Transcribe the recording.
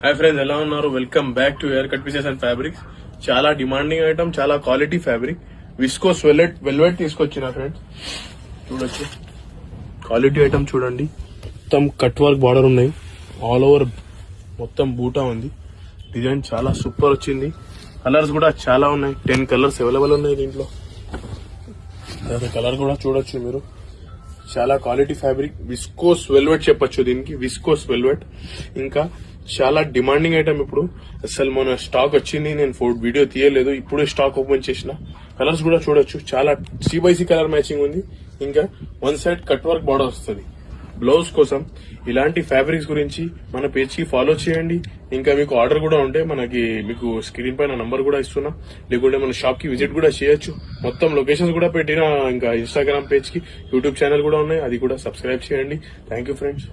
Hi friends, ఎలా ఉన్నారు? Welcome back to hair cut pieces and fabrics. చాలా demanding item, చాలా క్వాలిటీ ఫ్యాబ్రిక్. విస్కోస్ వెల్వెట్ తీసుకొచ్చిన friends, చూడొచ్చు. క్వాలిటీ ఐటమ్ చూడండి. మొత్తం కట్ వర్క్ బార్డర్ ఉన్నాయి. ఆల్ ఓవర్ మొత్తం బూటా ఉంది. డిజైన్ చాలా సూపర్ వచ్చింది. కలర్స్ కూడా చాలా ఉన్నాయి. 10 కలర్స్ అవైలబుల్ ఉన్నాయి దీంట్లో. కలర్ కూడా చూడొచ్చు మీరు. చాలా క్వాలిటీ ఫ్యాబ్రిక్. విస్కోస్ వెల్వెట్ చెప్పొచ్చు దీనికి, విస్కోస్ వెల్వెట్. ఇంకా చాలా డిమాండింగ్ ఐటమ్. ఇప్పుడు అసలు మన స్టాక్ వచ్చింది, నేను వీడియో తీయలేదు, ఇప్పుడే స్టాక్ ఓపెన్ చేసిన. కలర్స్ కూడా చూడొచ్చు. చాలా CBC కలర్ మ్యాచింగ్ ఉంది. ఇంకా 1 సైడ్ కట్ వర్క్ బార్డర్ వస్తుంది. బ్లౌజ్ కోసం ఇలాంటి ఫ్యాబ్రిక్స్ గురించి మన పేజ్ కి ఫాలో చేయండి. ఇంకా మీకు ఆర్డర్ కూడా ఉంటే మీకు స్క్రీన్ పైన నంబర్ కూడా ఇస్తున్నా, లేకుంటే మన షాప్ కి విజిట్ కూడా చేయొచ్చు. మొత్తం లొకేషన్స్ కూడా పెట్టిన. ఇంకా ఇన్స్టాగ్రామ్ పేజ్ కి, యూట్యూబ్ ఛానల్ కూడా ఉన్నాయి, అది కూడా సబ్స్క్రైబ్ చేయండి. Thank you friends.